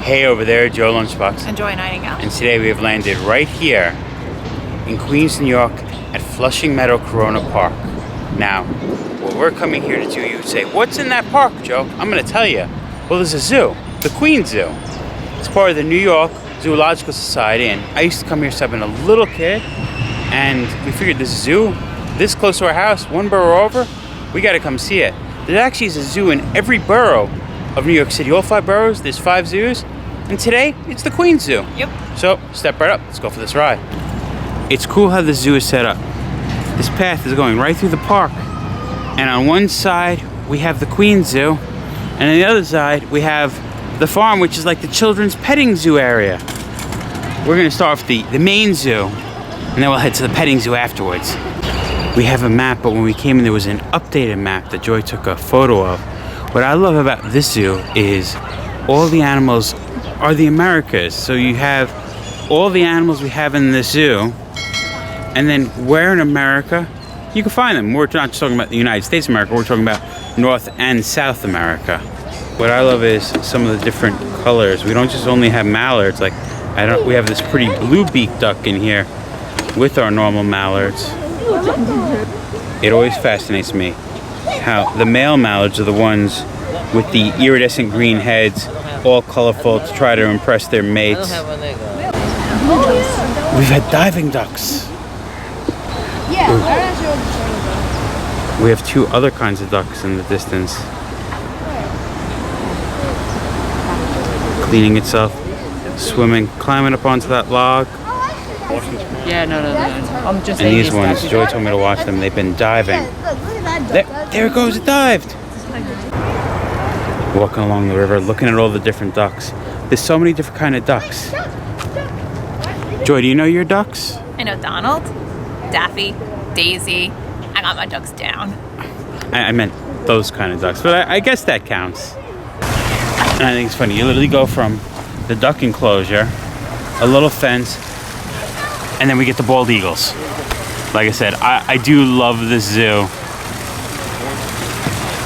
Hey over there, Joe Lunchbox. And Joy Nightingale. And today we have landed right here in Queens, New York at Flushing Meadows Corona Park. Now, what we're coming here to do, you would say, what's in that park, Joe? I'm going to tell you. Well, there's a zoo, the Queens Zoo. It's part of the New York Zoological Society, and I used to come here since I've been a little kid, and we figured this zoo, this close to our house, one borough over, we got to come see it. There actually is a zoo in every borough of New York City. All 5 boroughs, there's 5 zoos, and today it's the Queens Zoo. Yep. So step right up, let's go for this ride. It's cool how the zoo is set up. This path is going right through the park, and on one side we have the Queens Zoo, and on the other side we have the farm, which is like the children's petting zoo area. We're gonna start with the main zoo, and then we'll head to the petting zoo afterwards. We have a map, but when we came in there was an updated map that Joy took a photo of. What I love about this zoo is all the animals are the Americas. So you have all the animals we have in the zoo, and then where in America you can find them. We're not just talking about the United States of America, we're talking about North and South America. What I love is some of the different colors. We don't just only have mallards, like we have this pretty blue-beaked duck in here with our normal mallards. It always fascinates me how the male mallards are the ones with the iridescent green heads, all colorful to try to impress their mates. We've had diving ducks. We have 2 other kinds of ducks in the distance. Cleaning itself, swimming, climbing up onto that log. Yeah, no. I'm just and these ones, Joy told me to watch them. They've been diving. There it goes, it dived. Walking along the river, looking at all the different ducks. There's so many different kind of ducks. Joy, do you know your ducks? I know Donald, Daffy, Daisy. I got my ducks down. I meant those kind of ducks, but I guess that counts. And I think it's funny. You literally go from the duck enclosure, a little fence, and then we get the bald eagles. Like I said, I do love this zoo.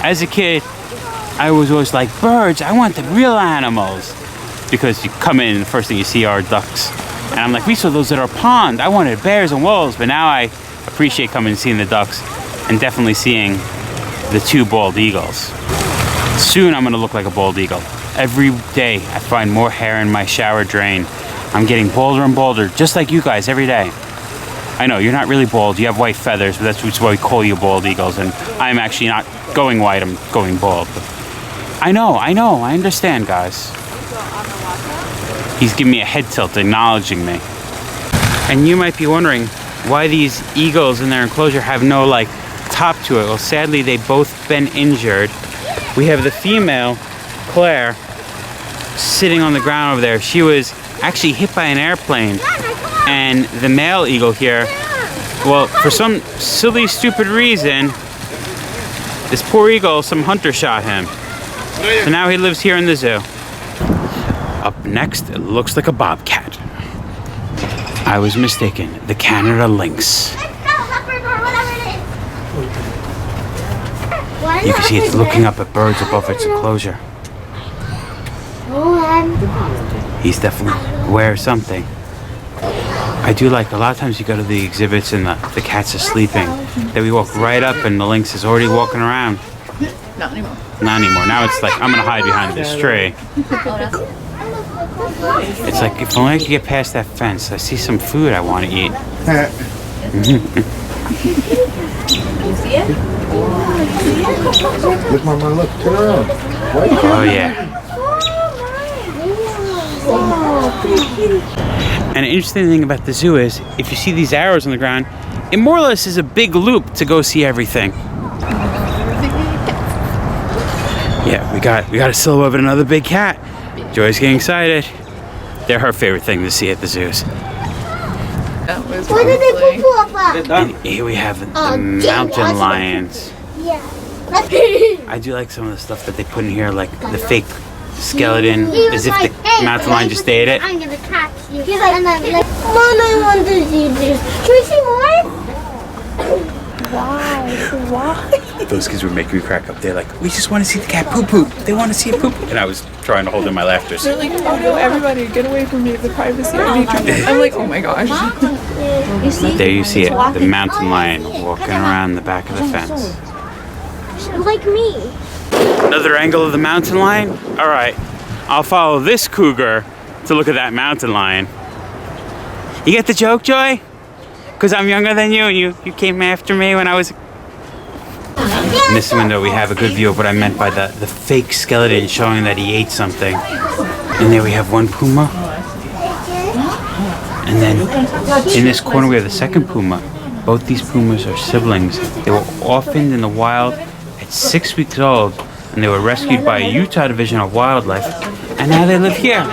As a kid, I was always like, birds, I want the real animals. Because you come in and the first thing you see are ducks. And I'm like, we saw those at our pond. I wanted bears and wolves. But now I appreciate coming and seeing the ducks and definitely seeing the 2 bald eagles. Soon I'm gonna look like a bald eagle. Every day I find more hair in my shower drain. I'm getting bolder and bolder, just like you guys every day. I know, you're not really bald, you have white feathers, but that's why we call you bald eagles. And I'm actually not going white, I'm going bald. But I know, I understand, guys. He's giving me a head tilt, acknowledging me. And you might be wondering why these eagles in their enclosure have no, like, top to it. Well, sadly, they've both been injured. We have the female, Claire, sitting on the ground over there. She was actually hit by an airplane. And the male eagle here, well, for some silly, stupid reason, this poor eagle, some hunter shot him. So now he lives here in the zoo. Up next, it looks like a bobcat. I was mistaken. The Canada lynx. You can see it's looking up at birds above its enclosure. He's definitely aware of something. I do like, a lot of times you go to the exhibits and the cats are sleeping. Then we walk right up and the lynx is already walking around. Not anymore. Not anymore. Now it's like, I'm gonna hide behind this tree. It's like, if only I could get past that fence. I see some food I want to eat. Look, Mama, look, turn around. Oh, yeah. And an interesting thing about the zoo is, if you see these arrows on the ground, it more or less is a big loop to go see everything. Yeah, we got a silhouette of another big cat. Joy's getting excited. They're her favorite thing to see at the zoos. That was What did they put up? And here we have the mountain lions. Yeah. I do like some of the stuff that they put in here, like the fake skeleton, as if the mountain lion just ate it. I'm gonna catch you. And then like, Mom, I want to see this. Can we see more? Why? Those kids were making me crack up. They're like, we just want to see the cat poop poop. They want to see it poop. And I was trying to hold in my laughter. They're like, oh no, everybody, get away from me, the privacy of nature. I'm like, oh my gosh. There you see it, the mountain lion walking around the back of the fence. Like me. Another angle of the mountain lion? All right, I'll follow this cougar to look at that mountain lion. You get the joke, Joy? Because I'm younger than you and you came after me when I was... In this window we have a good view of what I meant by the fake skeleton showing that he ate something. And there we have one puma. And then in this corner we have the second puma. Both these pumas are siblings. They were orphaned in the wild at 6 weeks old, and they were rescued by a Utah Division of Wildlife, and now they live here.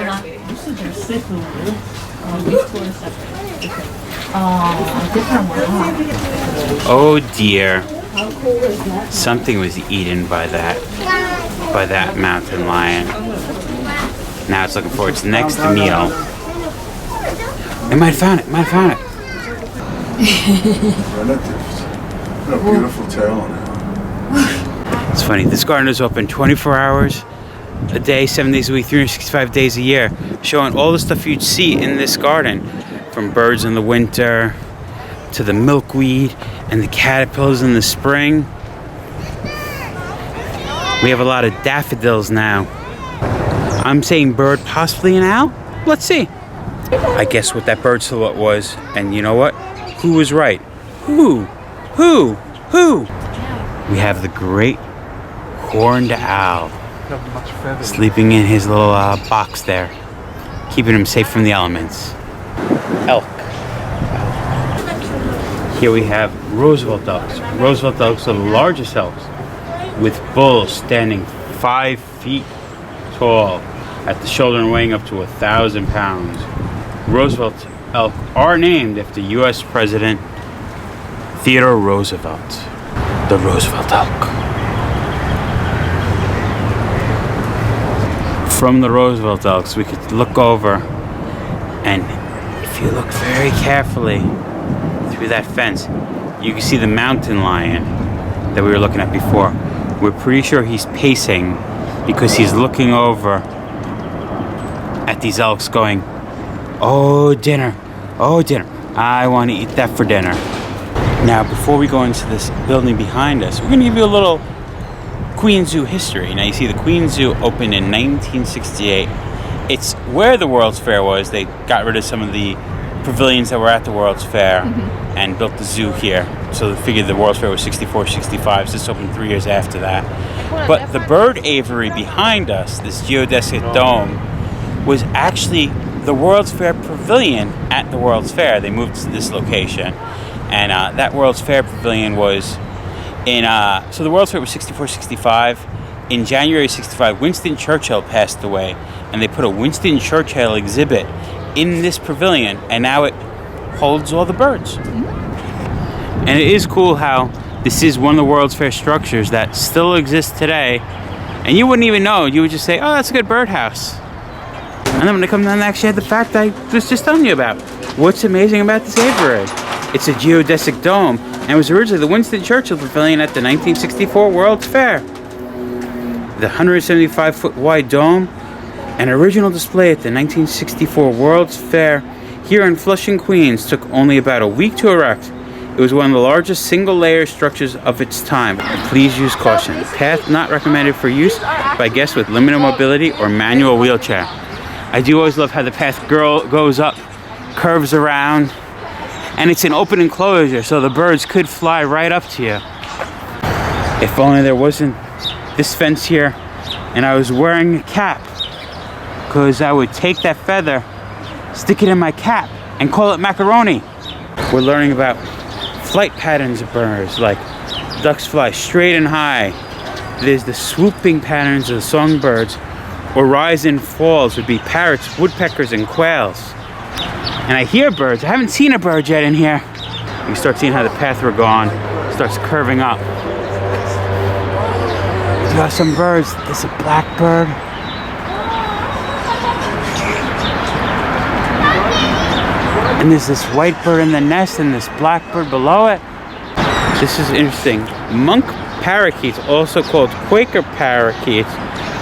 Oh dear. Something was eaten by that mountain lion. Now it's looking for its next meal. It might have found it, Got a beautiful tail on it. It's funny, this garden is open 24 hours a day, 7 days a week, 365 days a year, showing all the stuff you'd see in this garden, from birds in the winter to the milkweed and the caterpillars in the spring. We have a lot of daffodils now. I'm saying bird, possibly an owl. Let's see. I guess what that bird silhouette was, and you know what? Who was right? Who? We have the great horned owl sleeping in his little box there, keeping him safe from the elements. Elk. Here we have Roosevelt elks. Roosevelt elks are the largest elks, with bulls standing 5 feet tall at the shoulder and weighing up to 1,000 pounds. Roosevelt elk are named after U.S. President Theodore Roosevelt. The Roosevelt elk. From the Roosevelt elks, we could look over, and if you look very carefully through that fence, you can see the mountain lion that we were looking at before. We're pretty sure he's pacing because he's looking over at these elks going, oh, dinner. I want to eat that for dinner. Now, before we go into this building behind us, we're going to give you a little Queen Zoo history. Now, you see the Queen Zoo opened in 1968. It's where the World's Fair was. They got rid of some of the pavilions that were at the World's Fair and built the zoo here. So they figured the World's Fair was 64, 65, so this opened 3 years after that. But the bird aviary behind us, this geodesic dome, was actually the World's Fair pavilion at the World's Fair. They moved to this location. And that World's Fair pavilion was in, so the World's Fair was 64, 65. In January 65, Winston Churchill passed away, and they put a Winston Churchill exhibit in this pavilion, and now it holds all the birds. And it is cool how this is one of the World's Fair structures that still exists today, and you wouldn't even know. You would just say, oh, that's a good birdhouse. And then when they come down, they actually had the fact I was just telling you about. What's amazing about this aviary? It's a geodesic dome, and it was originally the Winston Churchill Pavilion at the 1964 World's Fair. The 175-foot wide dome, an original display at the 1964 World's Fair here in Flushing, Queens, took only about a week to erect. It was one of the largest single-layer structures of its time. Please use caution. Path not recommended for use by guests with limited mobility or manual wheelchair. I do always love how the path goes up, curves around, and it's an open enclosure, so the birds could fly right up to you. If only there wasn't this fence here, and I was wearing a cap, because I would take that feather, stick it in my cap, and call it macaroni. We're learning about flight patterns of birds, like ducks fly straight and high. There's the swooping patterns of the songbirds, or rise and falls would be parrots, woodpeckers, and quails. And I hear birds. I haven't seen a bird yet in here. You start seeing how the path we're going starts curving up. You got some birds. There's a blackbird. And there's this white bird in the nest and this blackbird below it. This is interesting. Monk parakeets, also called Quaker parakeets.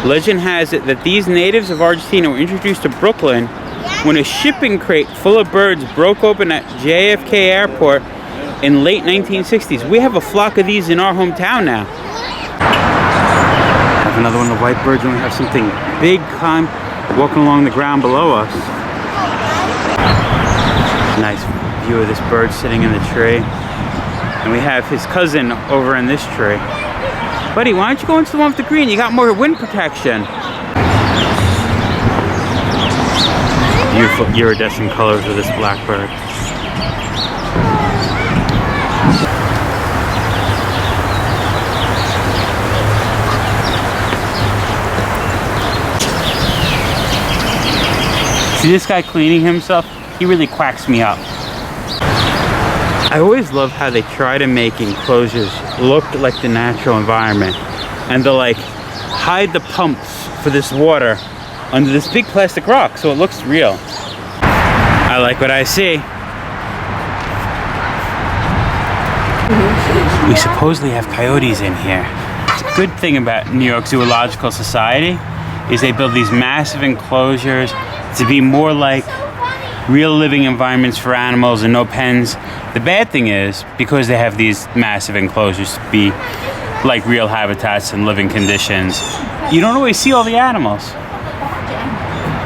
Legend has it that these natives of Argentina were introduced to Brooklyn when a shipping crate full of birds broke open at JFK Airport in late 1960s. We have a flock of these in our hometown now. I have another one of the white birds, and we have something big walking along the ground below us. Nice view of this bird sitting in the tree. And we have his cousin over in this tree. Buddy, why don't you go into the one with the green? You got more wind protection. Beautiful iridescent colors of this blackbird. See this guy cleaning himself? He really quacks me up. I always love how they try to make enclosures look like the natural environment. And they'll like hide the pumps for this water under this big plastic rock so it looks real. I like what I see. We supposedly have coyotes in here. The good thing about New York Zoological Society is they build these massive enclosures to be more like real living environments for animals and no pens. The bad thing is, because they have these massive enclosures to be like real habitats and living conditions, you don't always see all the animals.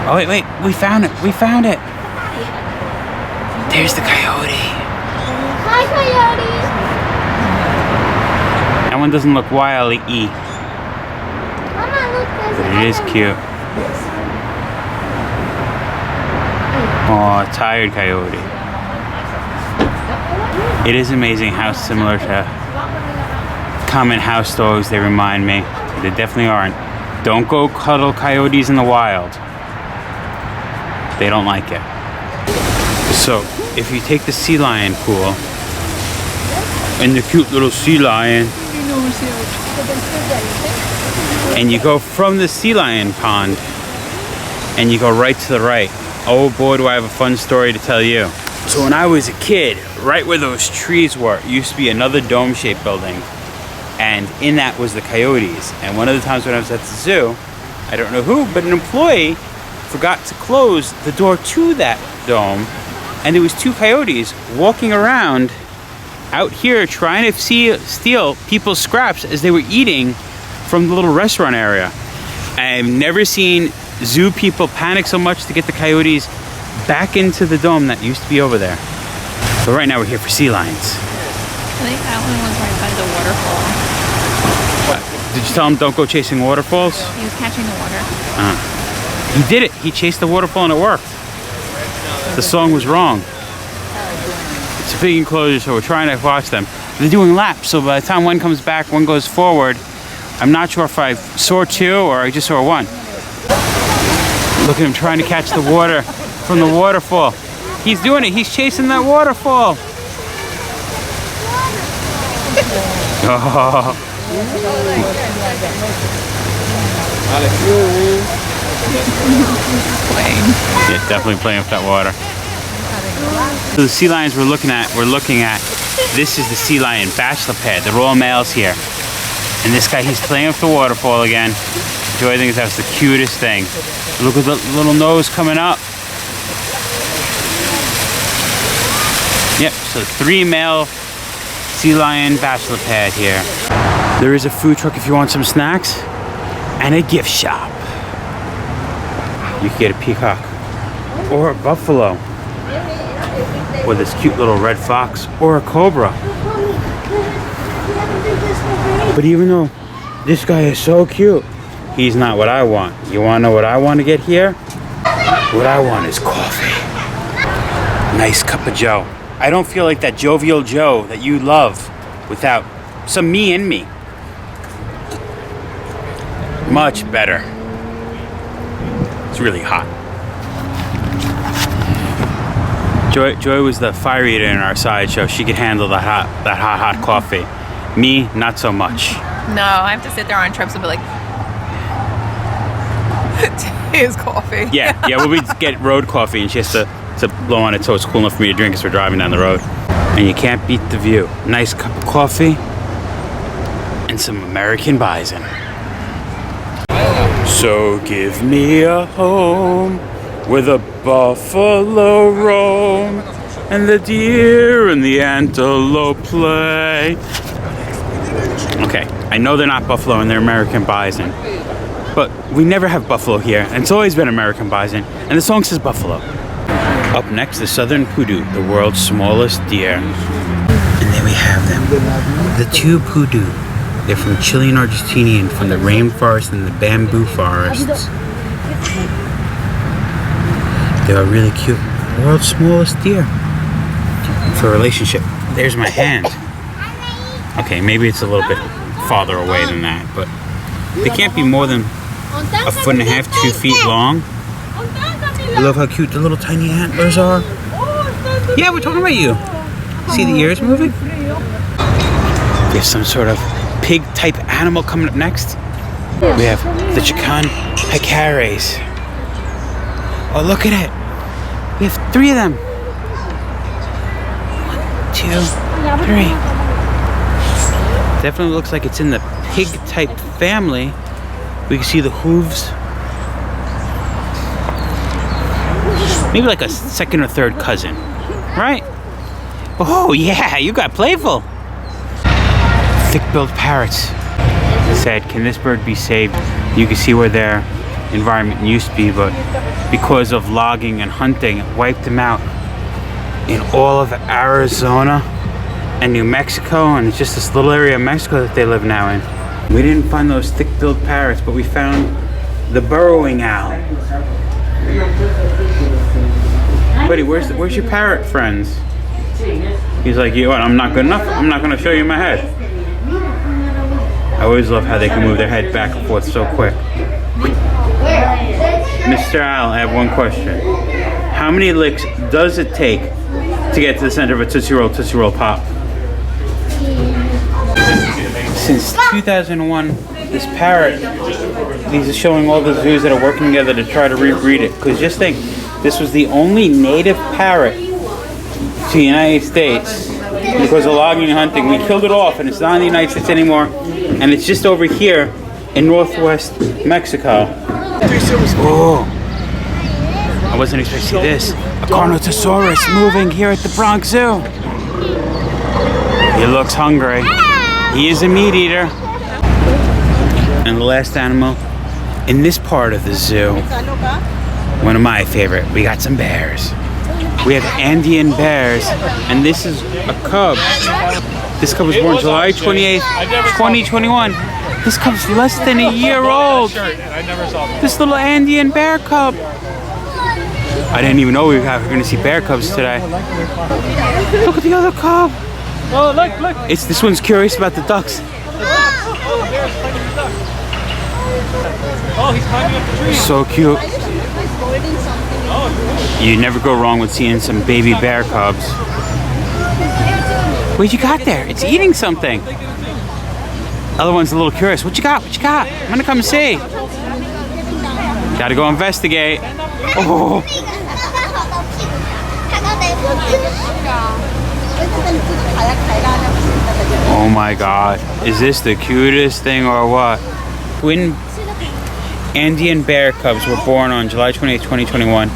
Oh wait, we found it, There's the coyote. Hi, coyote. That one doesn't look wily, Mama, look, there's but it is cute. Oh, tired coyote. It is amazing how similar to common house dogs they remind me. They definitely aren't. Don't go cuddle coyotes in the wild. They don't like it. So, if you take the sea lion pool and the cute little sea lion and you go from the sea lion pond and you go right to the right, oh boy, do I have a fun story to tell you. So when I was a kid, right where those trees were, used to be another dome-shaped building. And in that was the coyotes. And one of the times when I was at the zoo, I don't know who, but an employee forgot to close the door to that dome. And there was 2 coyotes walking around out here trying to steal people's scraps as they were eating from the little restaurant area. I've never seen zoo people panic so much to get the coyotes back into the dome that used to be over there. But right now we're here for sea lions. I think that one was right by the waterfall. Did you tell him don't go chasing waterfalls? He was catching the water. He did it. He chased the waterfall and it worked. The song was wrong. It's a big enclosure, so we're trying to watch them. They're doing laps, so by the time one comes back, one goes forward. I'm not sure if I saw 2 or I just saw 1. Look at him trying to catch the water from the waterfall. He's doing it. He's chasing that waterfall. Oh. Yeah, definitely playing with that water. So the sea lions we're looking at, this is the sea lion bachelor pad. They're all males here. And this guy, he's playing with the waterfall again. Joy thinks that's the cutest thing. Look at the little nose coming up. Yep, so 3 male sea lion bachelor pad here. There is a food truck if you want some snacks, and a gift shop. You can get a peacock or a buffalo, or this cute little red fox, or a cobra. But even though this guy is so cute, he's not what I want. You want to know what I want to get here? What I want is coffee. Nice cup of Joe. I don't feel like that jovial Joe that you love without some me in me. Much better. It's really hot. Joy was the fire eater in our sideshow. She could handle that hot coffee. Me, not so much. No, I have to sit there on trips and be like, here's coffee. Yeah, we'll get road coffee and she has to blow on it so it's cool enough for me to drink as we're driving down the road. And you can't beat the view. Nice cup of coffee and some American bison. So give me a home where the buffalo roam and the deer and the antelope play. Okay, I know they're not buffalo and they're American bison, but we never have buffalo here, and it's always been American bison, and the song says buffalo. Up next, the southern poodoo, the world's smallest deer. And there we have them, the two poodoo. They're from Chile and Argentina, and from the rainforest and the bamboo forests. They are really cute. World's smallest deer. For a relationship, there's my hand. Okay, maybe it's a little bit farther away than that, but they can't be more than 1.5 to 2 feet long. I love how cute the little tiny antlers are. Yeah, we're talking about you. See the ears moving? There's some sort of pig-type animal coming up next. We have the Chican pecaries. Oh, look at it. We have 3 of them. 1, 2, 3. Definitely looks like it's in the pig-type family. We can see the hooves. Maybe like a second or third cousin, right? Oh yeah, you got playful. Thick-billed parrots. Said, can this bird be saved? You can see where their environment used to be, but because of logging and hunting, it wiped them out in all of Arizona and New Mexico, and it's just this little area of Mexico that they live now in. We didn't find those thick-billed parrots, but we found the burrowing owl. Buddy, where's your parrot friends? He's like, you know what, I'm not good enough? I'm not gonna show you my head. I always love how they can move their head back and forth so quick. Mr. Owl, I have one question. How many licks does it take to get to the center of a Tootsie Roll Pop? Since 2001, this parrot, these are showing all the zoos that are working together to try to rebreed it. Because just think, this was the only native parrot to the United States because of logging and hunting. We killed it off, and it's not in the United States anymore, and it's just over here in northwest Mexico. Oh, I wasn't expecting this. A Carnotaurus moving here at the Bronx Zoo. He looks hungry. He is a meat eater. And the last animal in this part of the zoo, one of my favorite, we got some bears. We have Andean bears, and this is a cub. This cub was born July 28th, 2021. This cub's less than a year old. This little Andean bear cub. I didn't even know we were going to see bear cubs today. Look at the other cub. Oh, look. This one's curious about the ducks. Oh, he's climbing up the tree. So cute. You never go wrong with seeing some baby bear cubs. What you got there? It's eating something. Other one's a little curious. What you got? I'm gonna come see. Gotta go investigate. Oh. Oh my God. Is this the cutest thing or what? Twin Andean bear cubs were born on July 28, 2021.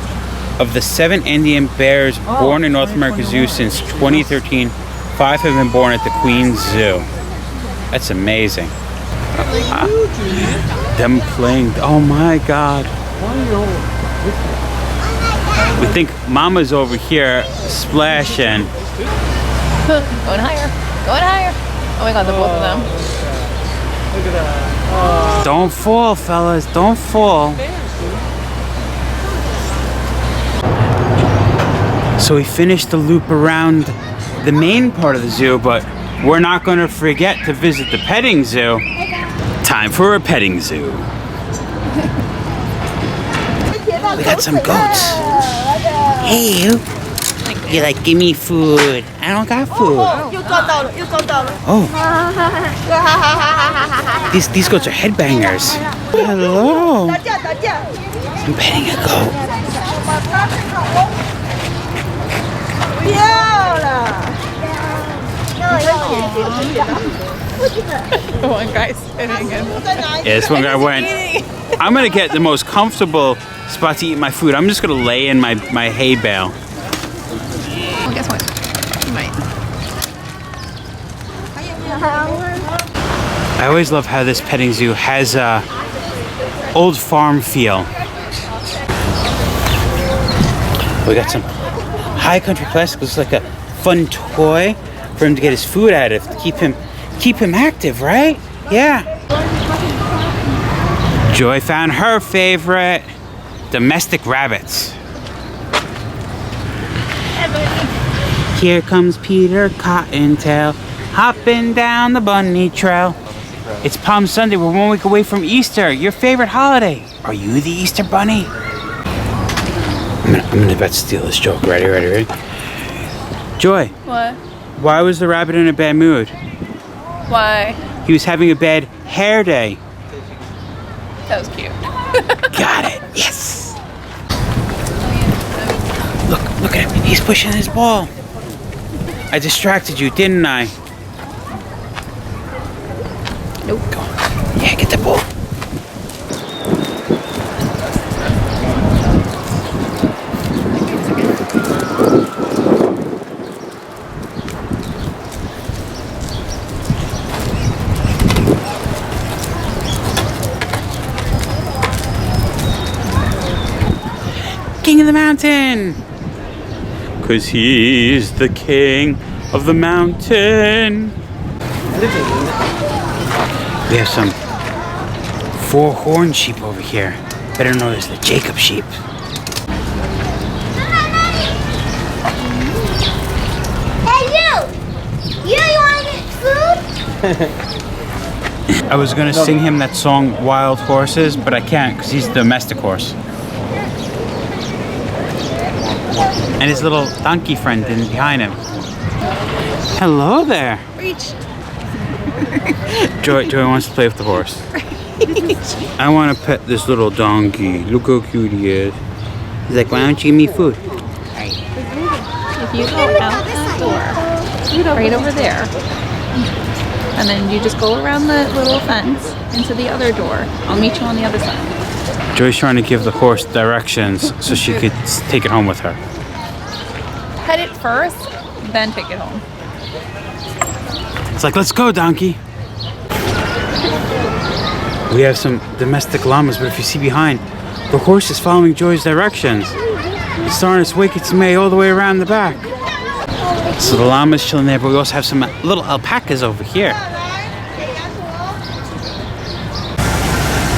Of the 7 Andean bears born in North America Zoo since 2013, 5 have been born at the Queens Zoo. That's amazing. Them playing, oh my God. We think Mama's over here splashing. Going higher. Oh my God, the both of them. Look at that. Don't fall, fellas, don't fall. So we finished the loop around the main part of the zoo, but we're not going to forget to visit the petting zoo. Time for a petting zoo. We got some goats. Hey, you like, give me food. I don't got food. Oh. These goats are headbangers. Hello. I'm petting a goat. The one guy sitting in. Yeah, this one guy went. I'm gonna get the most comfortable spot to eat my food. I'm just gonna lay in my hay bale. Well, guess what? You might. I always love how this petting zoo has a old farm feel. We got some high country plastic. Looks like a fun toy for him to get his food out of, to keep him active, right? Yeah. Joy found her favorite, domestic rabbits. Here comes Peter Cottontail, hopping down the bunny trail. It's Palm Sunday. We're 1 week away from Easter, your favorite holiday. Are you the Easter bunny? I'm gonna about to steal this joke. Ready? Joy. What? Why was the rabbit in a bad mood? Why? He was having a bad hair day. That was cute. Got it. Yes. Look at him. He's pushing his ball. I distracted you, didn't I? Nope. Go. Yeah, get the ball. King of the mountain! 'Cause he's the king of the mountain. We have some 4-horned sheep over here, better known as the Jacob sheep. Hey, you! You want to get food? I was gonna sing him that song Wild Horses, but I can't because he's the domestic horse. And his little donkey friend behind him. Hello there. Reach. Joy wants to play with the horse. I want to pet this little donkey. Look how cute he is. He's like, why don't you give me food? If you go out that door, right over there, and then you just go around the little fence into the other door. I'll meet you on the other side. Joy's trying to give the horse directions so she could take it home with her. Pet it first, then take it home. It's like, let's go, donkey. We have some domestic llamas, but if you see behind, the horse is following Joy's directions. It's starting its wake its May all the way around the back. So the llama's chilling there, but we also have some little alpacas over here.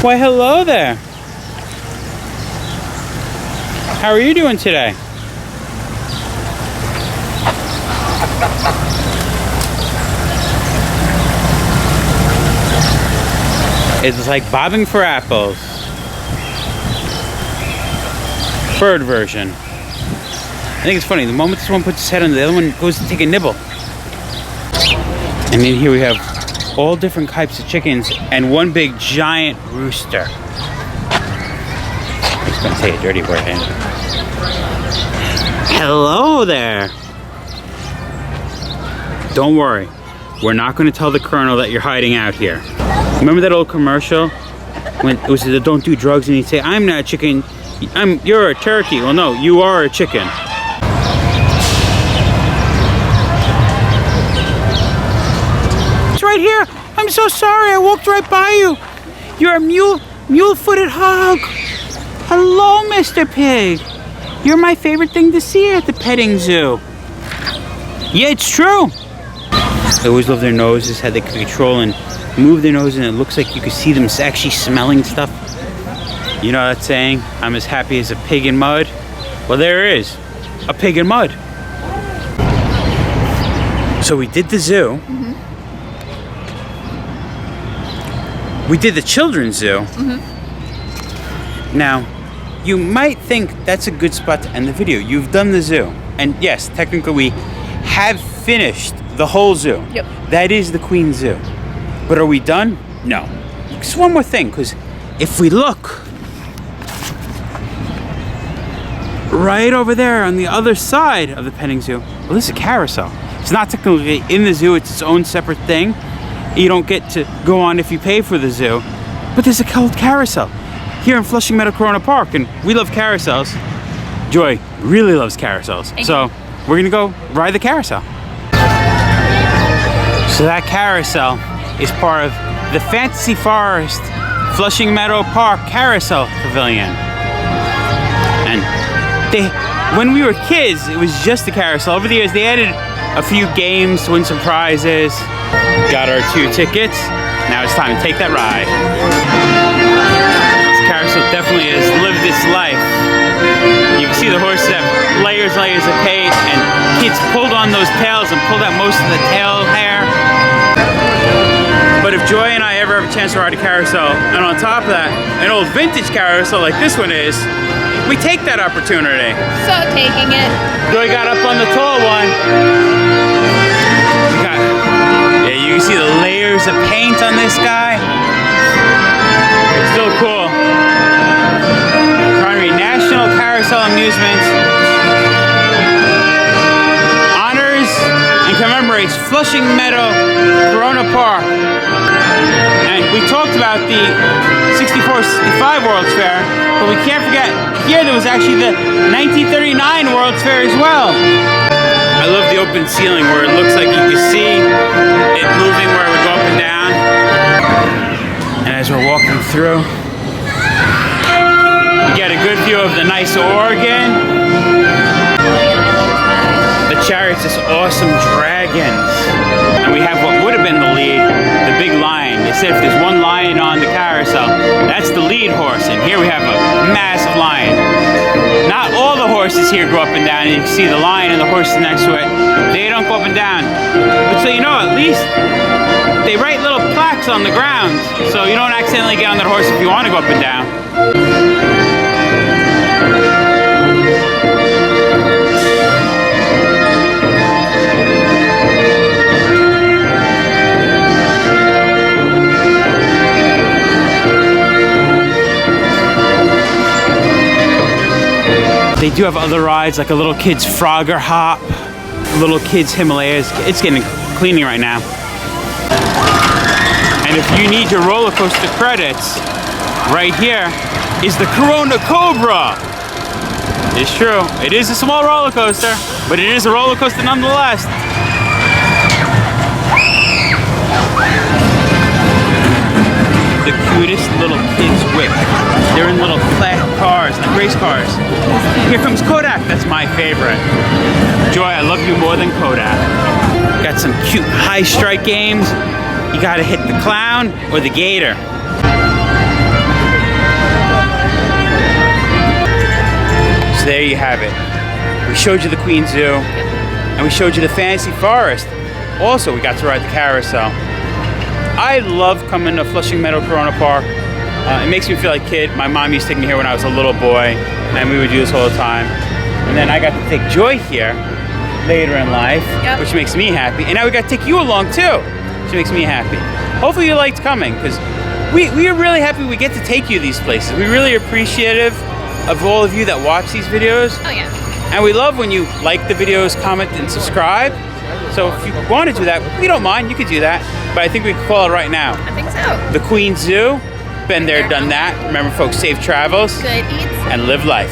Why, hello there. How are you doing today? It's like bobbing for apples. Bird version. I think it's funny, the moment this one puts its head on, the other one goes to take a nibble. And then here we have all different types of chickens and one big giant rooster. I'm just gonna say a dirty word. Hello there. Don't worry, we're not gonna tell the colonel that you're hiding out here. Remember that old commercial when it was the don't do drugs and he'd say, I'm not a chicken, you're a turkey. Well, no, you are a chicken. It's right here. I'm so sorry, I walked right by you. You're a mule-footed hog. Hello, Mr. Pig. You're my favorite thing to see at the petting zoo. Yeah, it's true. I always love their noses, how they can control and move their nose, and it looks like you can see them actually smelling stuff. You know that saying, I'm as happy as a pig in mud? Well, there it is, a pig in mud. So we did the zoo. Mm-hmm. We did the children's zoo. Mm-hmm. Now, you might think that's a good spot to end the video. You've done the zoo. And yes, technically we have finished the whole zoo. Yep. That is the Queen Zoo. But are we done? No. Just one more thing, because if we look right over there on the other side of the petting zoo, well, this is a carousel. It's not technically in the zoo, it's its own separate thing. you don't get to go on if you pay for the zoo. But there's a carousel here in Flushing Meadows Corona Park, and we love carousels. Joy really loves carousels, so we're gonna go ride the carousel. So that carousel is part of the Fantasy Forest Flushing Meadow Park Carousel Pavilion. And when we were kids, it was just the carousel. Over the years, they added a few games to win some prizes. Got our 2 tickets. Now it's time to take that ride. This carousel definitely has lived its life. You can see the horses have layers and layers of paint, and kids pulled on those tails and pulled out most of the tail hair. But if Joy and I ever have a chance to ride a carousel, and on top of that, an old vintage carousel like this one is, we take that opportunity. So taking it. Joy got up on the tall one. Yeah, you can see the layers of paint on this guy. It's still cool. Primary National Carousel Amusement honors and commemorates Flushing Meadows Corona Park. And we talked about the 64-65 World's Fair, but we can't forget, here there was actually the 1939 World's Fair as well. I love the open ceiling where it looks like you can see it moving where it would go up and down. And as we're walking through, you get a good view of the nice organ. The chariots, this awesome dragons. And we have what would have been the lead, the big lion. They said if there's one lion on the carousel, that's the lead horse. And here we have a massive lion. Not all the horses here go up and down. You can see the lion and the horses next to it. They don't go up and down. But so you know, at least they write little plaques on the ground, so you don't accidentally get on that horse if you want to go up and down. They do have other rides, like a little kid's Frogger Hop, little kid's Himalayas. It's getting cleaning right now. And if you need your roller coaster credits, right here is the Corona Cobra. It's true, it is a small roller coaster, but it is a roller coaster nonetheless. The cutest little kids whip. They're in little flat cars, like race cars. Here comes Kodak, that's my favorite. Joy, I love you more than Kodak. Got some cute high strike games. You gotta hit the clown or the gator. So there you have it. We showed you the Queen Zoo, and we showed you the Fantasy Forest. Also, we got to ride the carousel. I love coming to Flushing Meadows Corona Park. It makes me feel like a kid. My mom used to take me here when I was a little boy, and we would do this all the time. And then I got to take Joy here later in life, which makes me happy. And now we got to take you along too, which makes me happy. Hopefully you liked coming, because we are really happy we get to take you to these places. We're really appreciative of all of you that watch these videos. Oh yeah. And we love when you like the videos, comment, and subscribe. So if you want to do that, we don't mind, you could do that. But I think we can call it right now. I think so. The Queen Zoo. Been there, done that. Remember folks, safe travels. Good eats. And live life.